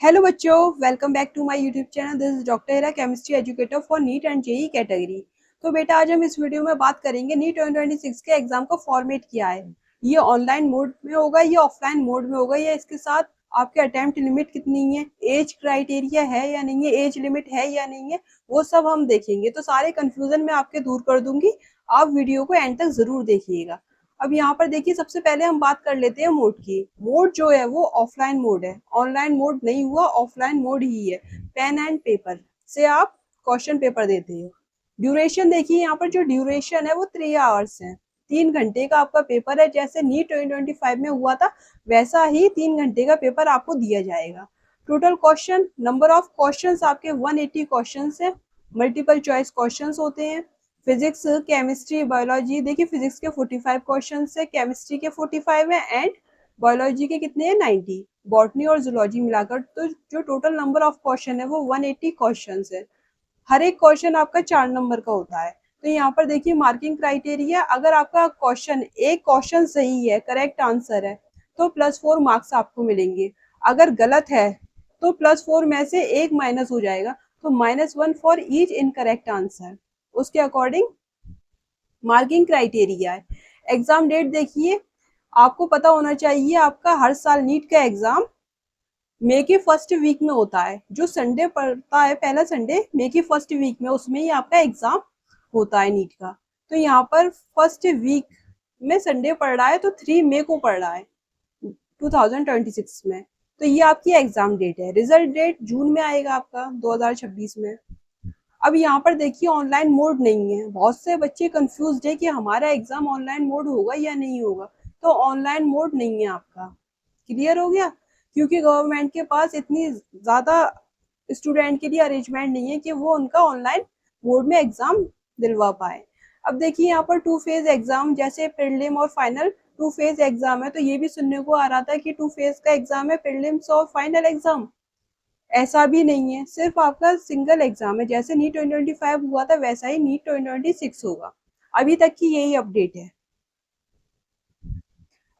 Hello बच्चों, welcome back to my YouTube channel. This is doctor Hira, chemistry educator for NEET and JEE category. तो बेटा आज हम इस वीडियो में बात करेंगे नीट 2026 के एग्जाम का फॉर्मेट क्या है। ये ऑनलाइन मोड में होगा, ये ऑफलाइन मोड में होगा, या इसके साथ आपके अटेम्प्ट लिमिट कितनी है, एज क्राइटेरिया है या नहीं है, एज लिमिट है या नहीं है, वो सब हम देखेंगे। तो सारे कंफ्यूजन मैं आपके दूर कर दूंगी, आप वीडियो को एंड तक जरूर देखिएगा। अब यहाँ पर देखिए, सबसे पहले हम बात कर लेते हैं मोड की। मोड जो है वो ऑफलाइन मोड है, ऑनलाइन मोड नहीं हुआ, ऑफलाइन मोड ही है। पेन एंड पेपर से आप क्वेश्चन पेपर देते हो। ड्यूरेशन देखिए, यहाँ पर जो ड्यूरेशन है वो 3 आवर्स है। 3 घंटे का आपका पेपर है। जैसे नीट 2025 में हुआ था वैसा ही 3 घंटे का पेपर आपको दिया जाएगा। Total question, number of questions आपके 180 क्वेश्चंस है। मल्टीपल चॉइस क्वेश्चंस होते हैं। फिजिक्स, केमिस्ट्री, बायोलॉजी, देखिए फिजिक्स के 45 क्वेश्चन है, केमिस्ट्री के 45 है, एंड बायोलॉजी के कितने हैं 90। बॉटनी और जूलॉजी मिलाकर तो जो टोटल नंबर ऑफ क्वेश्चन है वो 180 क्वेश्चन है। हर एक क्वेश्चन आपका 4 नंबर का होता है। तो यहाँ पर देखिए मार्किंग क्राइटेरिया, अगर आपका एक क्वेश्चन सही है, करेक्ट आंसर है, तो +4 मार्क्स आपको मिलेंगे। अगर गलत है तो +4 में से 1 माइनस हो जाएगा, तो -1 फॉर ईच इनकरेक्ट आंसर। उसके अकॉर्डिंग मार्किंग क्राइटेरिया है। एग्जाम डेट देखिए, आपको पता होना चाहिए आपका हर साल नीट का एग्जाम मई के फर्स्ट वीक में होता है। जो संडे पड़ता है, पहला संडे मई की फर्स्ट वीक में, उसमें ही आपका एग्जाम होता है नीट का। तो यहाँ पर फर्स्ट वीक में संडे पड़ रहा है, तो 3 मई को पड़ रहा है 2026 में। तो ये आपकी एग्जाम डेट है। रिजल्ट डेट जून में आएगा आपका 2026 में। अब यहाँ पर देखिए ऑनलाइन मोड नहीं है। बहुत से बच्चे कंफ्यूज है कि हमारा एग्जाम ऑनलाइन मोड होगा या नहीं होगा। तो ऑनलाइन मोड नहीं है आपका। क्लियर हो गया? क्योंकि गवर्नमेंट के पास इतनी ज्यादा स्टूडेंट के लिए अरेंजमेंट नहीं है कि वो उनका ऑनलाइन मोड में एग्जाम दिलवा पाए। अब देखिए यहाँ पर 2 फेज एग्जाम, जैसे प्रीलिम और फाइनल 2 फेज एग्जाम है। तो ये भी सुनने को आ रहा था कि 2 फेज का एग्जाम है, प्रीलिम्स और फाइनल एग्जाम। ऐसा भी नहीं है, सिर्फ आपका सिंगल एग्जाम है। जैसे नीट 2025 हुआ था वैसा ही नीट 2026 होगा। अभी तक की यही अपडेट है।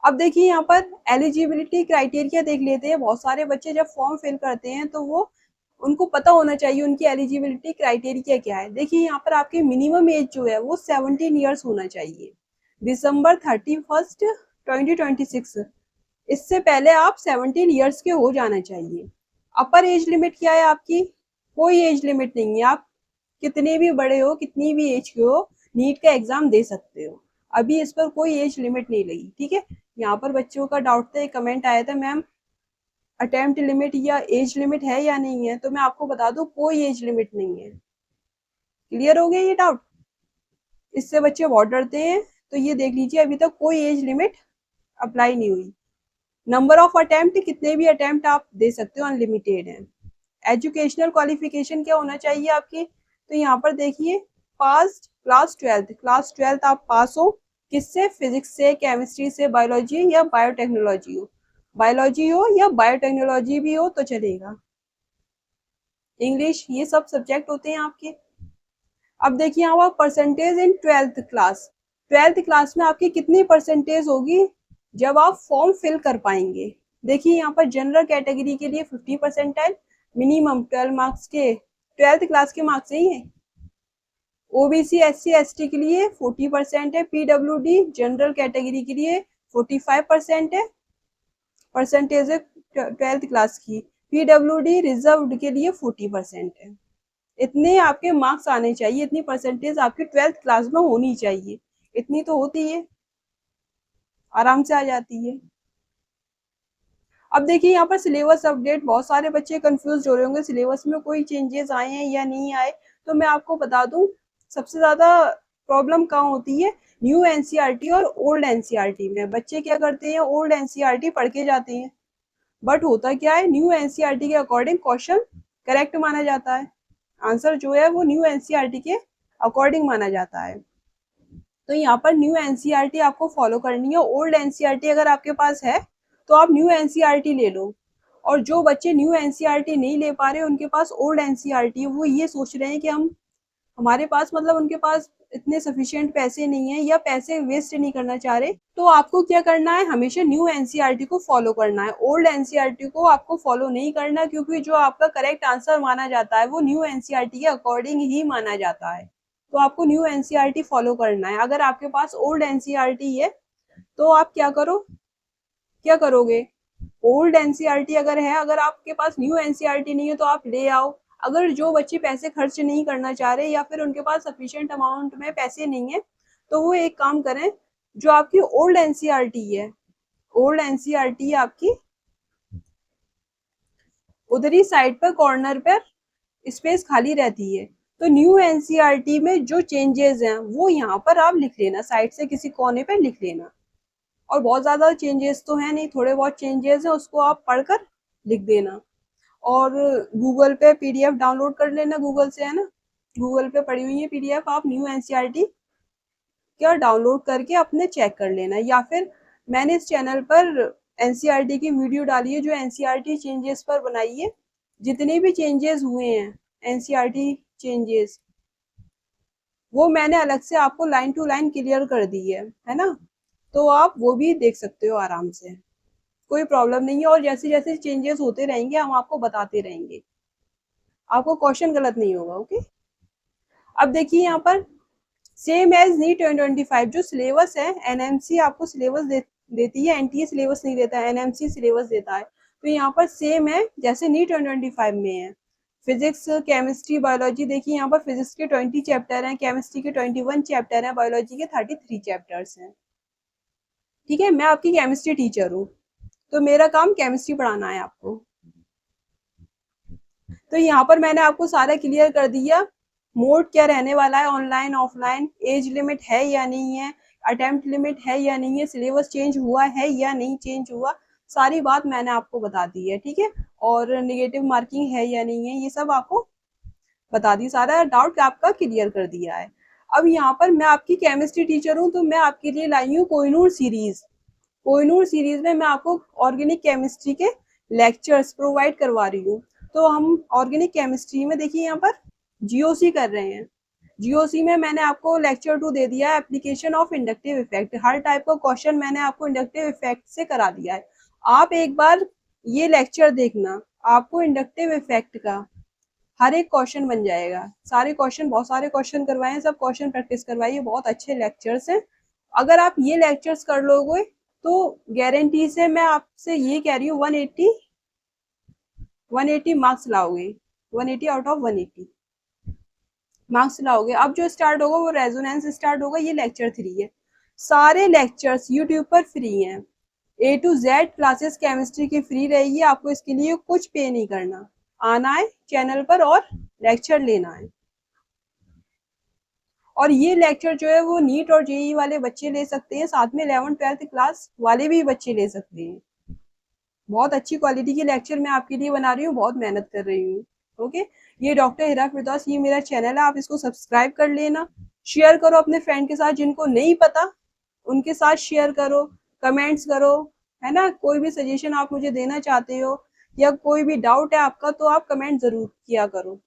अब देखिए यहाँ पर एलिजिबिलिटी क्राइटेरिया देख लेते हैं। बहुत सारे बच्चे जब फॉर्म फिल करते हैं तो वो उनको पता होना चाहिए उनकी एलिजिबिलिटी क्राइटेरिया क्या है। देखिए यहाँ पर आपकी मिनिमम एज जो है वो 17 ईयर्स होना चाहिए, दिसंबर 31 2026। इससे पहले आप 17 ईयर्स के हो जाना चाहिए। अपर एज लिमिट क्या है आपकी? कोई एज लिमिट नहीं है। आप कितने भी बड़े हो, कितनी भी एज के हो, नीट का एग्जाम दे सकते हो। अभी इस पर कोई एज लिमिट नहीं लगी, ठीक है। यहाँ पर बच्चों का डाउट था, एक कमेंट आया था, मैम अटेम्प्ट लिमिट या एज लिमिट है या नहीं है। तो मैं आपको बता दूं कोई एज लिमिट नहीं है। क्लियर हो गया ये डाउट? इससे बच्चे बहुत डरते हैं। तो ये देख लीजिए, अभी तक कोई एज लिमिट अप्लाई नहीं हुई। नंबर ऑफ अटेम्प्ट, कितने भी अटेम्प्ट आप दे सकते हो, अनलिमिटेड है। एजुकेशनल क्वालिफिकेशन क्या होना चाहिए आपकी? तो यहाँ पर देखिए, पास क्लास ट्वेल्थ आप पास हो। किससे? फिजिक्स से, केमिस्ट्री से, बायोलॉजी या बायोटेक्नोलॉजी हो। बायोलॉजी हो या बायोटेक्नोलॉजी भी हो तो चलेगा। इंग्लिश, ये सब सब्जेक्ट होते हैं आपके। अब देखिए यहाँ पर percentage in 12th class. 12th class में आपकी कितनी परसेंटेज होगी जब आप फॉर्म फिल कर पाएंगे? देखिए यहाँ पर जनरल कैटेगरी के लिए 50%, मिनिमम 12 मार्क्स के 12th क्लास के मार्क्स ही है। ओबीसी एससी एसटी के लिए 40% है। पीडब्ल्यूडी जनरल कैटेगरी के लिए 45% है परसेंटेज है 12th क्लास की। पीडब्ल्यूडी रिजर्व्ड के लिए 40% है। इतने आपके मार्क्स आने चाहिए, इतनी परसेंटेज आपकी 12th क्लास में होनी चाहिए। इतनी तो होती है, आराम से आ जाती है। अब देखिए यहाँ पर सिलेबस अपडेट, बहुत सारे बच्चे कंफ्यूज हो रहे होंगे सिलेबस में कोई चेंजेस आए हैं या नहीं आए। तो मैं आपको बता दूं, सबसे ज्यादा प्रॉब्लम कहाँ होती है? न्यू एनसीईआरटी और ओल्ड एनसीईआरटी में। बच्चे क्या करते हैं, ओल्ड एनसीईआरटी पढ़ के जाते हैं, बट होता क्या है, न्यू एनसीईआरटी के अकॉर्डिंग क्वेश्चन करेक्ट माना जाता है। आंसर जो है वो न्यू एनसीईआरटी के अकॉर्डिंग माना जाता है। तो यहाँ पर न्यू एनसीईआरटी आपको फॉलो करनी है। ओल्ड एनसीईआरटी अगर आपके पास है तो आप न्यू एनसीईआरटी ले लो। और जो बच्चे न्यू एनसीईआरटी नहीं ले पा रहे, उनके पास ओल्ड एनसीईआरटी, वो ये सोच रहे हैं कि हमारे पास मतलब उनके पास इतने सफिशिएंट पैसे नहीं है या पैसे वेस्ट नहीं करना चाह रहे, तो आपको क्या करना है, हमेशा न्यू एनसीईआरटी को फॉलो करना है। ओल्ड एनसीईआरटी को आपको फॉलो नहीं करना, क्योंकि जो आपका करेक्ट आंसर माना जाता है वो न्यू एनसीईआरटी के अकॉर्डिंग ही माना जाता है। तो आपको न्यू एनसीईआरटी फॉलो करना है। अगर आपके पास ओल्ड एनसीईआरटी है तो आप क्या करोगे, ओल्ड एनसीईआरटी अगर है, अगर आपके पास न्यू एनसीईआरटी नहीं है तो आप ले आओ। अगर जो बच्चे पैसे खर्च नहीं करना चाह रहे या फिर उनके पास सफिशिएंट अमाउंट में पैसे नहीं है, तो वो एक काम करें, जो आपकी ओल्ड एनसीईआरटी है, ओल्ड एनसीईआरटी आपकी उधर ही साइड पर कॉर्नर पर स्पेस खाली रहती है, तो न्यू एनसीईआरटी में जो चेंजेस हैं वो यहाँ पर आप लिख लेना, साइड से किसी कोने पर लिख लेना। और बहुत ज्यादा चेंजेस तो है नहीं, थोड़े बहुत चेंजेस हैं, उसको आप पढ़कर लिख देना। और गूगल पे पीडीएफ डाउनलोड कर लेना, गूगल से, है ना, गूगल पे पड़ी हुई है पीडीएफ, आप न्यू एनसीईआरटी क्या डाउनलोड करके अपने चेक कर लेना। या फिर मैंने इस चैनल पर एनसीईआरटी की वीडियो डाली है जो एनसीईआरटी चेंजेस पर बनाई है, जितने भी चेंजेस हुए हैं एनसीईआरटी चेंजेस, वो मैंने अलग से आपको लाइन टू लाइन क्लियर कर दी है ना, तो आप वो भी देख सकते हो आराम से, कोई प्रॉब्लम नहीं है। और जैसे जैसे चेंजेस होते रहेंगे हम आपको बताते रहेंगे, आपको क्वेश्चन गलत नहीं होगा। ओके, अब देखिए यहाँ पर सेम एज नीट 2025 जो सिलेबस है, एनएमसी आपको सिलेबस देती है, एनटीए सिलेबस नहीं देता है, एनएमसी सिलेबस देता है। तो यहाँ पर सेम है जैसे नीट 2025 में है। फिजिक्स, केमिस्ट्री, बायोलॉजी, देखिए यहाँ पर फिजिक्स के 20 चैप्टर हैं, केमिस्ट्री के 21 चैप्टर हैं, बायोलॉजी के 33 चैप्टर्स हैं। ठीक है, मैं आपकी केमिस्ट्री टीचर हूँ, तो मेरा काम केमिस्ट्री पढ़ाना है आपको। तो यहाँ पर मैंने आपको सारा क्लियर कर दिया, मोड क्या रहने वाला है, ऑनलाइन ऑफलाइन, एज लिमिट है या नहीं है, अटेम्प्ट लिमिट है या नहीं है, सिलेबस चेंज हुआ है या नहीं चेंज हुआ, सारी बात मैंने आपको बता दी है। ठीक है, और नेगेटिव मार्किंग है या नहीं है, ये सब आपको बता दी, सारा डाउट आपका क्लियर कर दिया है। अब यहाँ पर मैं आपकी केमिस्ट्री टीचर हूँ, तो मैं आपके लिए लाई हूँ कोहिनूर सीरीज। कोहिनूर सीरीज में मैं आपको ऑर्गेनिक केमिस्ट्री के लेक्चर्स प्रोवाइड करवा रही हूँ। तो हम ऑर्गेनिक केमिस्ट्री में देखिए यहाँ पर जीओसी कर रहे हैं। जीओसी में मैंने आपको लेक्चर 2 दे दिया है, application of inductive effect. Her type का क्वेश्चन मैंने आपको इंडक्टिव इफेक्ट से करा दिया है। आप एक बार ये लेक्चर देखना, आपको इंडक्टिव इफेक्ट का हर एक क्वेश्चन बन जाएगा। सारे क्वेश्चन, बहुत सारे क्वेश्चन करवाए हैं, सब क्वेश्चन प्रैक्टिस करवाइए, बहुत अच्छे लेक्चर्स हैं। अगर आप ये लेक्चर्स कर लोगे तो गारंटी से मैं आपसे ये कह रही हूँ 180 मार्क्स लाओगे, 180 आउट ऑफ 180 मार्क्स लाओगे। अब जो स्टार्ट होगा वो रेजोनेंस स्टार्ट होगा, ये लेक्चर 3 है। सारे लेक्चर्स यूट्यूब पर फ्री हैं, A to Z classes chemistry की फ्री रहेगी, आपको इसके लिए कुछ पे नहीं करना, आना है चैनल पर और लेक्चर लेना है। और ये लेक्चर जो है वो नीट और जेई वाले बच्चे ले सकते हैं, साथ में 11th-12th क्लास वाले भी बच्चे ले सकते हैं। बहुत अच्छी क्वालिटी के लेक्चर मैं आपके लिए बना रही हूँ, बहुत मेहनत कर रही हूँ। ओके, ये डॉक्टर हिरा फिरदौस, ये मेरा चैनल है, आप इसको सब्सक्राइब कर लेना, शेयर करो अपने फ्रेंड के साथ, जिनको नहीं पता उनके साथ शेयर करो, कमेंट्स करो, है ना। कोई भी सजेशन आप मुझे देना चाहते हो या कोई भी डाउट है आपका तो आप कमेंट जरूर किया करो,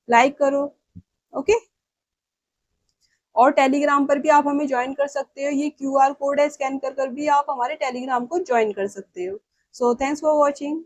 लाइक करो। ओके, और टेलीग्राम पर भी आप हमें ज्वाइन कर सकते हो, ये क्यूआर कोड है, स्कैन कर कर भी आप हमारे टेलीग्राम को ज्वाइन कर सकते हो। So thanks for watching.